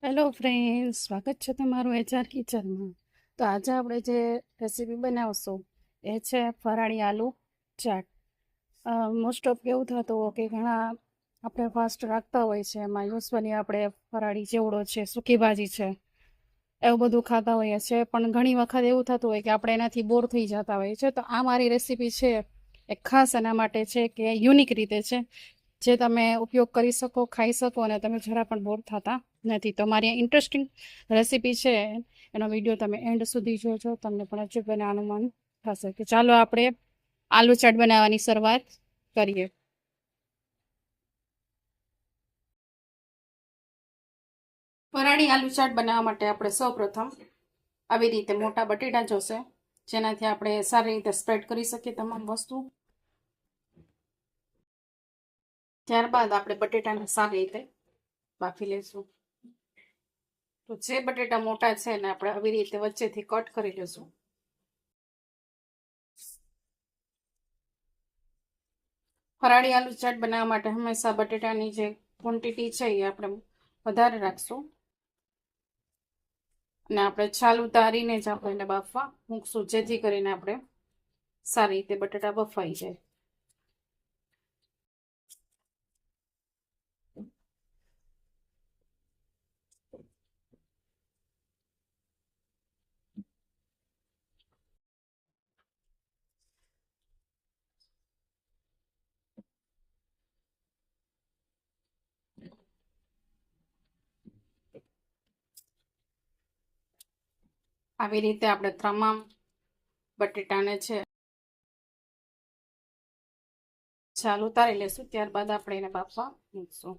Hello friends, સ્વાગત છે તમારું એચઆર કિચનમાં. તો આજે આપણે જે રેસીપી બનાવશું એ છે ફરાળી આલુ ચાટ. મોસ્ટ ઓફ કેવું થતું હોય કે ઘણા આપણે ફાસ્ટ રાખતા હોય છે, એમાં યુઝફલી આપણે ફરાળી ચેવડો છે, સૂકી ભાજી છે, એવું બધું ખાતા હોઈએ છીએ. પણ ઘણી વખત એવું થતું હોય કે આપણે એનાથી બોર થઈ જતા હોઈએ છીએ. તો આ મારી રેસીપી છે એ ખાસ એના માટે છે કે યુનિક રીતે છે, જે તમે ઉપયોગ કરી શકો, ખાઈ શકો અને તમે જરા પણ બોર થતા નથી. તો મારી આ ઇન્ટરેસ્ટિંગ રેસીપી છે, એનો વિડીયો તમે એન્ડ સુધી જોજો, તમને પણ હજુ બનાવવાનું મન થશે. કે ચાલો આપણે આલુ ચાટ બનાવવાની શરૂઆત કરીએ. ફરાળી આલુ ચાટ બનાવવા માટે આપણે સૌપ્રથમ આવી રીતે મોટા બટેટા જોશે, જેનાથી આપણે સારી રીતે સ્પ્રેડ કરી શકીએ તમામ વસ્તુ. ત્યારબાદ આપણે બટેટાને સારી રીતે બાફી લઈશું. તો જે બટેટા મોટા છે એને આપણે આવી રીતે વચ્ચેથી કટ કરી લઈશું. ફરાળી આલુ ચાટ બનાવવા માટે હંમેશા બટેટાની જે ક્વોન્ટિટી છે એ આપણે વધારે રાખશું અને આપણે છાલ ઉતારીને જ આપણે એને બાફવા મૂકશું, જેથી કરીને આપણે સારી રીતે બટેટા બફાઈ જાય. આવી રીતે આપણે તમામ બટેટાને છે છાલ ઉતારી લેશું, ત્યારબાદ આપણે એને બાફવા મૂકશું.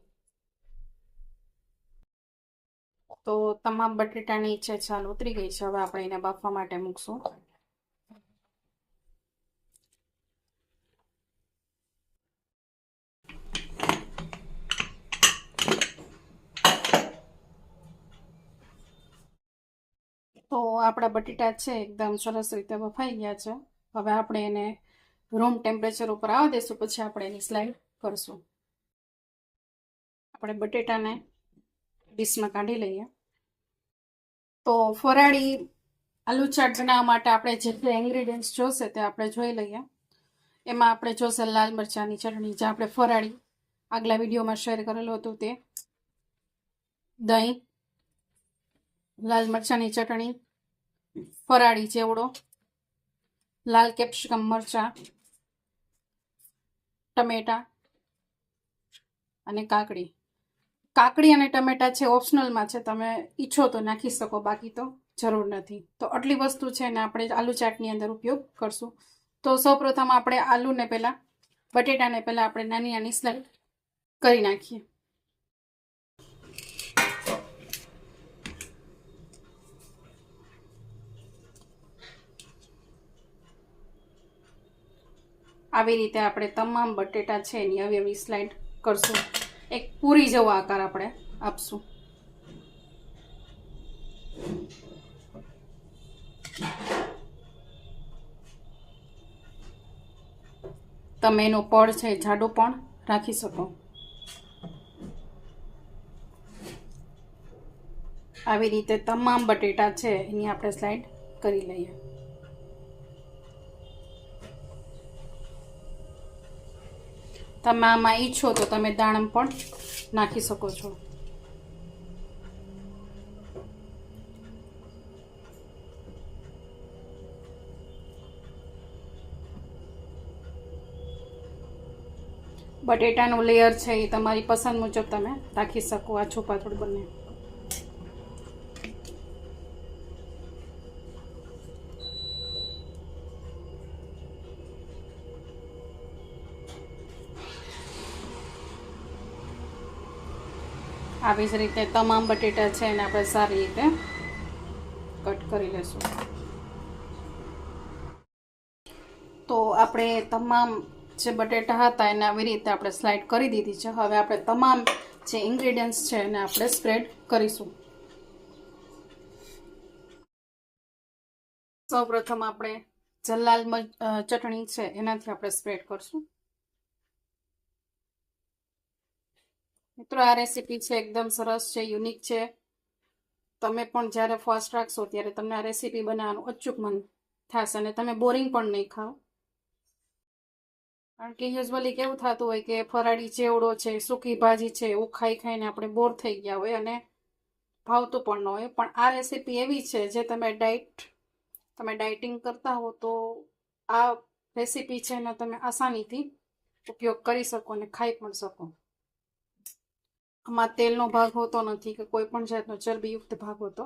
તો તમામ બટેટાની છે છાલ ઉતરી ગઈ છે. હવે આપણે એને બાફવા માટે મૂકશું. તો આપણા બટેટા છે એકદમ સરસ રીતે બફાઈ ગયા છે. હવે આપણે એને રૂમ ટેમ્પરેચર ઉપર આવવા દઈશું, પછી આપણે એની સ્લાઇડ કરશું. આપણે બટેટાને ડીશમાં કાઢી લઈએ. તો ફરાળી આલુ ચાટ બનાવવા માટે આપણે જે ઇન્ગ્રેડિયન્ટ્સ જોશે તે આપણે જોઈ લઈએ. એમાં આપણે જોશે લાલ મરચાંની ચટણી, જે આપણે ફરાળી આગલા વિડીયોમાં શેર કરેલું હતું તે, દહીં, લાલ મરચાંની ચટણી, ફરાળી ચેવડો, લાલ કેપ્સિકમ મરચાં, ટમેટા અને કાકડી. કાકડી અને ટમેટા છે ઓપ્શનલમાં છે, તમે ઈચ્છો તો નાખી શકો, બાકી તો જરૂર નથી. તો આટલી વસ્તુ છે ને આપણે આલુ ચાટની અંદર ઉપયોગ કરશું. તો સૌપ્રથમ આપણે આલુને પહેલાં, બટેટાને પહેલાં આપણે નાની નાની સ્લાઇડ કરી નાખીએ. આવી રીતે આપણે તમામ બટેટા છે એની આવી આવી સ્લાઇડ કરશું. એક પૂરી જેવો આકાર આપણે આપશું. તમે એનો પડ છે જાડો પણ રાખી શકો. આવી રીતે તમામ બટેટા છે એની આપણે સ્લાઇડ કરી લઈએ. તમે આમાં ઈચ્છો તો તમે દાણમ પણ નાખી શકો છો. બટેટાનું લેયર છે એ તમારી પસંદ મુજબ તમે રાખી શકો, આછું પાતળું બંને. આવી જ રીતે તમામ બટેટા છે એને આપણે સારી રીતે કટ કરી લઈશું. તો આપણે તમામ જે બટેટા હતા એને આવી રીતે આપણે સ્લાઇડ કરી દીધી છે. હવે આપણે તમામ જે ઇન્ગ્રેડિયન્ટ્સ છે એને આપણે સ્પ્રેડ કરીશું. સૌપ્રથમ આપણે જે લાલ ચટણી છે એનાથી આપણે સ્પ્રેડ કરશું. મિત્રો, આ રેસીપી છે એકદમ સરસ છે, યુનિક છે. તમે પણ જ્યારે ફર્સ્ટ રાખશો ત્યારે તમને આ રેસીપી બનાવવાનું અચૂક મન થશે અને તમે બોરિંગ પણ નહીં ખાઓ. કારણ કે યુઝ્યુઅલી કેવું થતું હોય કે ફરાળી ચેવડો છે, સૂકી ભાજી છે, એવું ખાઈ ખાઈને આપણે બોર થઈ ગયા હોય અને ભાવતું પણ ન હોય. પણ આ રેસીપી એવી છે જે તમે ડાયટિંગ કરતા હો તો આ રેસીપી છે ને તમે આસાનીથી ઉપયોગ કરી શકો અને ખાઈ પણ શકો. આમાં તેલનો ભાગ હોતો નથી કે કોઈ પણ જાતનો ચરબીયુક્ત ભાગ હોતો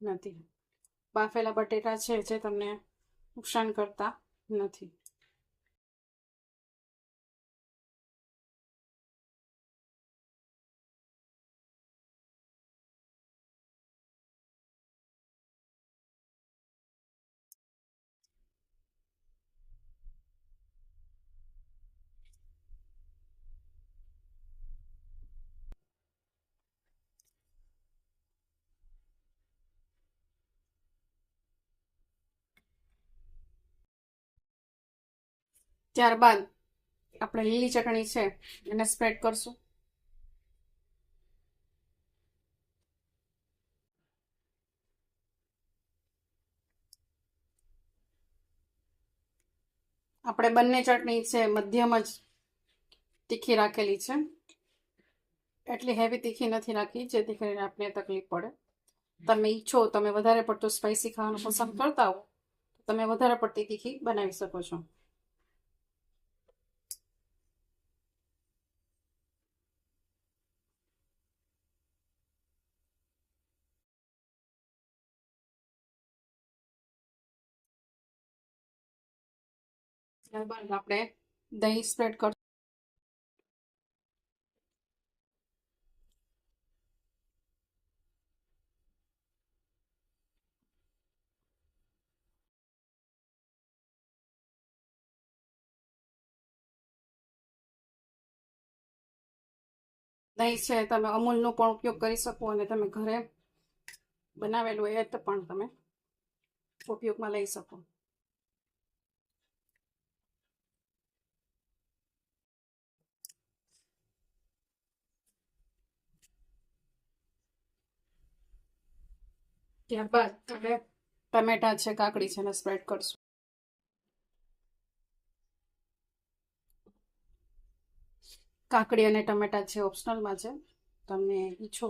નથી. બાફેલા બટેટા છે જે તમને નુકસાન કરતા નથી. ત્યારબાદ આપણે લીલી ચટણી છે એને સ્પ્રેડ કરશું. આપણે બંને ચટણી છે મધ્યમ જ તીખી રાખેલી છે, એટલી હેવી તીખી નથી રાખી જેથી કરીને આપણે તકલીફ પડે. તમે ઈચ્છો, તમે વધારે પડતું સ્પાઇસી ખાવાનું પસંદ કરતા હો તો તમે વધારે પડતી તીખી બનાવી શકો છો. ત્યારબાદ આપણે દહીં સ્પ્રેડ કરશું. દહીં છે તમે અમૂલનો પણ ઉપયોગ કરી શકો અને તમે ઘરે બનાવેલું એ પણ તમે ઉપયોગમાં લઈ શકો. ત્યારબાદ આપણે ટમેટા છે, કાકડી છે એને સ્પ્રેડ કરશું. કાકડી અને ટમેટા છે ઓપ્શનલમાં છે, તમે ઈચ્છો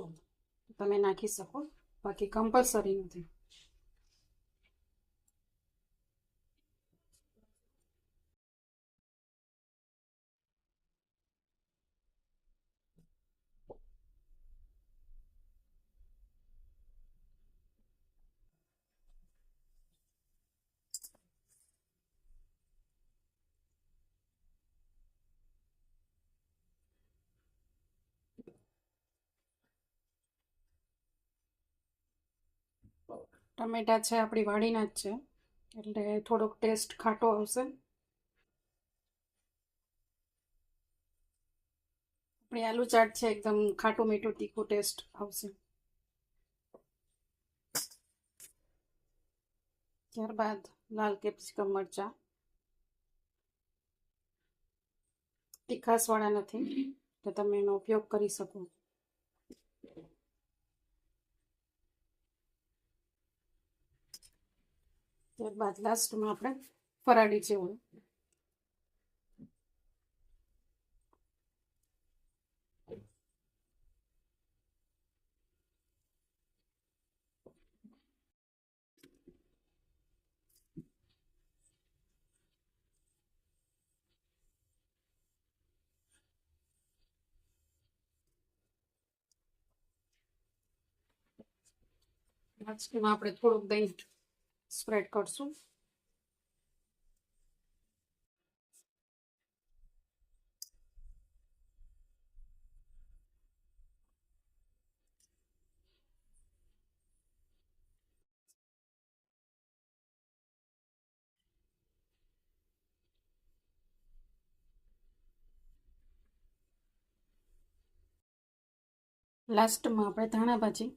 તમે નાખી શકો, બાકી કમ્પલસરી નથી. ટમેટા છે આપણી વાડીના જ છે એટલે થોડોક ટેસ્ટ ખાટો આવશે. આપણી આલુ ચાટ છે એકદમ ખાટું મીઠું તીખું ટેસ્ટ આવશે. ત્યારબાદ લાલ કેપ્સિકમ મરચાં, તીખાસવાળા નથી તો તમે એનો ઉપયોગ કરી શકો. ત્યારબાદ લાસ્ટમાં આપણે ફરાળી ચેવડો. લાસ્ટમાં આપણે થોડુંક દહીં સ્પ્રેડ કરશું. લાસ્ટમાં આપણે ધાણા ભાજી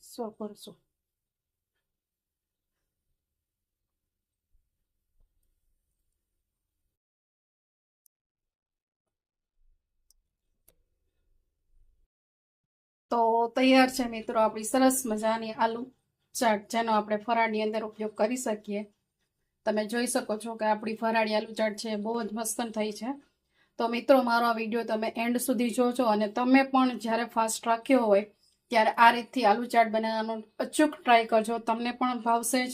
સર્વ કરશું. તો તૈયાર છે મિત્રો આપણી સરસ મજાની આલુ ચાટ, જેનો આપણે ફરાળની અંદર ઉપયોગ કરી શકીએ. તમે જોઈ શકો છો કે આપણી ફરાળી આલુ ચાટ છે બહુ જ મસ્ત થઈ છે. તો મિત્રો મારો આ વિડીયો તમે એન્ડ સુધી જોજો, અને તમે પણ જ્યારે ફાસ્ટ રાખ્યો હોય ત્યારે આ રીતથી આલુ ચાટ બનાવવાનું અચૂક ટ્રાય કરજો, તમને પણ ભાવશે જ.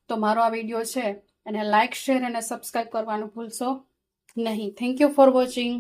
તો મારો આ વિડીયો છે એને લાઇક, શેર અને સબસ્ક્રાઈબ કરવાનું ભૂલશો નહીં. Thank you for watching.